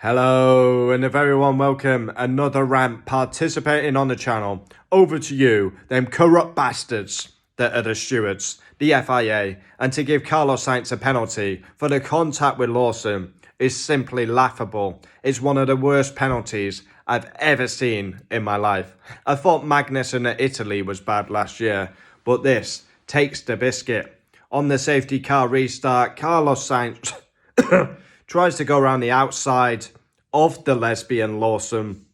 Hello and a very warm welcome. Another rant participating on the channel. Over to you, them corrupt bastards that are the stewards, the FIA, and to give Carlos SAINZ a penalty for the contact with Lawson is simply laughable. It's one of the worst penalties I've ever seen in my life. I thought Magnussen at Italy was bad last year, but this takes the biscuit. On the safety car restart, Carlos SAINZ tries to go around the outside of the Lesbian Lawson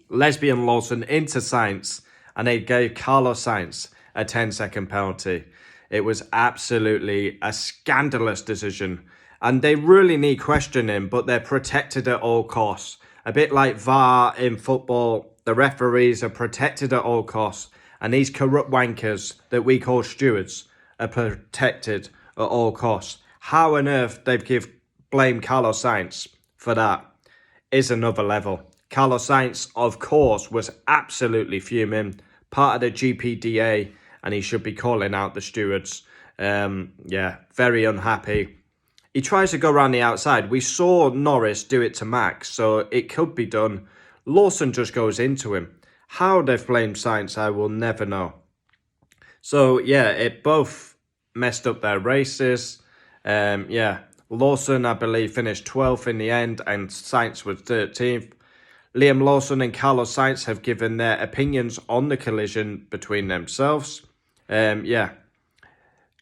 into SAINZ, and they gave Carlos SAINZ a 10-second penalty. It was absolutely a scandalous decision, and they really need questioning, but they're protected at all costs. A bit like VAR in football, the referees are protected at all costs, and these corrupt wankers that we call stewards are protected at all costs. How on earth they've blame Carlos SAINZ for that is another level. Carlos SAINZ, of course, was absolutely fuming, part of the GPDA, and he should be calling out the stewards. Very unhappy. He tries to go around the outside. We saw Norris do it to Max, so it could be done. Lawson just goes into him. How they've blamed SAINZ, I will never know. So, it both messed up their races. Lawson, I believe, finished 12th in the end, and SAINZ was 13th. Liam Lawson and Carlos SAINZ have given their opinions on the collision between themselves.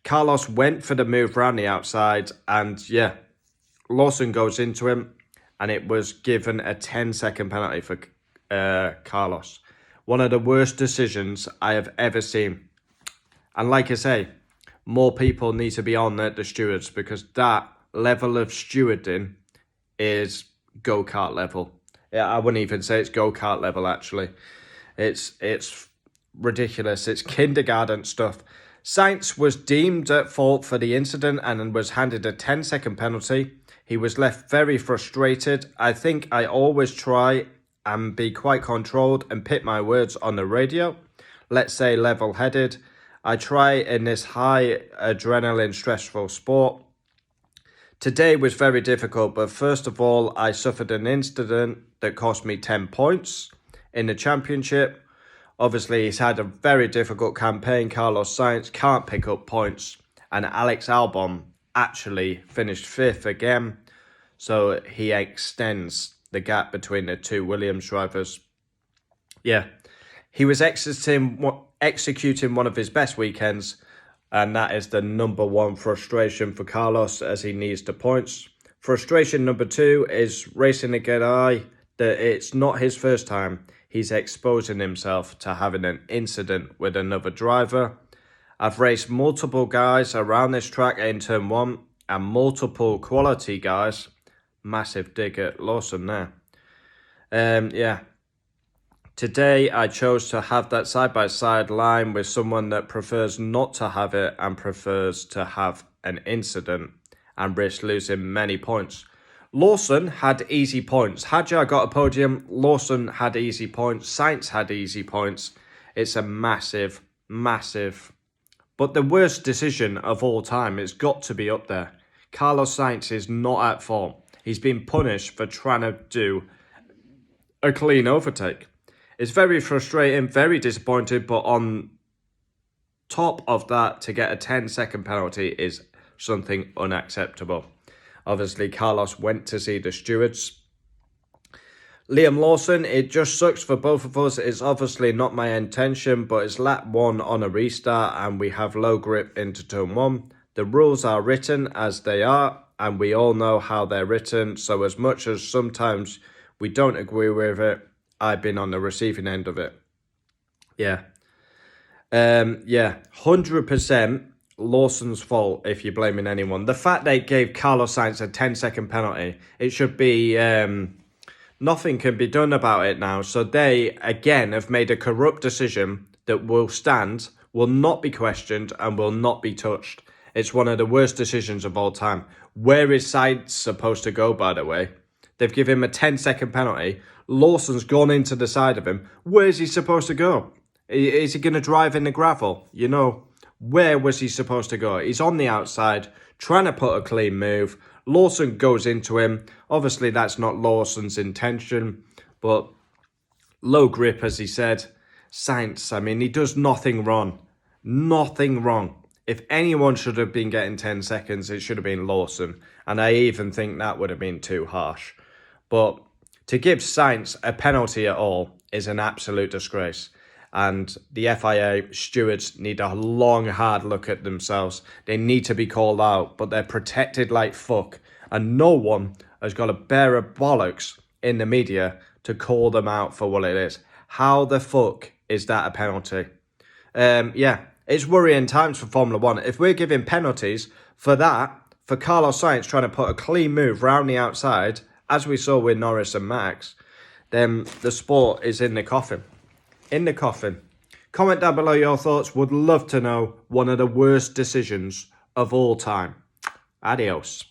Carlos went for the move round the outside, and Lawson goes into him, and it was given a 10-second penalty for Carlos. One of the worst decisions I have ever seen. And like I say, more people need to be on the stewards, because that level of stewarding is go-kart level. I wouldn't even say it's go-kart level, actually. It's ridiculous. It's kindergarten stuff. SAINZ was deemed at fault for the incident and was handed a 10-second penalty. He was left very frustrated. I think I always try and be quite controlled and pick my words on the radio. Let's say level-headed. I try in this high adrenaline stressful sport. Today was very difficult, but first of all, I suffered an incident that cost me 10 points in the championship. Obviously, he's had a very difficult campaign. Carlos SAINZ can't pick up points, and Alex Albon actually finished 5th again, so he extends the gap between the two Williams drivers. He was executing one of his best weekends, and that is the number one frustration for Carlos, as he needs the points. Frustration number 2 is racing a guy that it's not his first time. He's exposing himself to having an incident with another driver. I've raced multiple guys around this track in turn 1 and multiple quality guys. Massive dig at Lawson there. Today, I chose to have that side-by-side line with someone that prefers not to have it and prefers to have an incident and risk losing many points. Lawson had easy points. Hadjar got a podium. Lawson had easy points. SAINZ had easy points. It's a massive. But the worst decision of all time, it's got to be up there. Carlos SAINZ is not at fault. He's been punished for trying to do a clean overtake. It's very frustrating, very disappointed, but on top of that, to get a 10-second penalty is something unacceptable. Obviously, Carlos went to see the stewards. Liam Lawson, it just sucks for both of us. It's obviously not my intention, but it's lap 1 on a restart, and we have low grip into turn 1. The rules are written as they are, and we all know how they're written, so as much as sometimes we don't agree with it, I've been on the receiving end of it. 100% Lawson's fault if you're blaming anyone. The fact they gave Carlos SAINZ a 10-second penalty, it should be, nothing can be done about it now. So they, again, have made a corrupt decision that will stand, will not be questioned, and will not be touched. It's one of the worst decisions of all time. Where is SAINZ supposed to go, by the way? They've given him a 10-second penalty. Lawson's gone into the side of him. Where's he supposed to go? Is he going to drive in the gravel? Where was he supposed to go? He's on the outside, trying to put a clean move. Lawson goes into him. Obviously, that's not Lawson's intention, but low grip, as he said. Sainz, I mean, he does nothing wrong. Nothing wrong. If anyone should have been getting 10 seconds, it should have been Lawson. And I even think that would have been too harsh. But to give Sainz a penalty at all is an absolute disgrace. And the FIA stewards need a long, hard look at themselves. They need to be called out, but they're protected like fuck. And no one has got a pair of bollocks in the media to call them out for what it is. How the fuck is that a penalty? Yeah, it's worrying times for Formula One. If we're giving penalties for that, for Carlos Sainz trying to put a clean move round the outside, as we saw with Norris and Max, then the sport is in the coffin. In the coffin. Comment down below your thoughts. Would love to know one of the worst decisions of all time. Adios.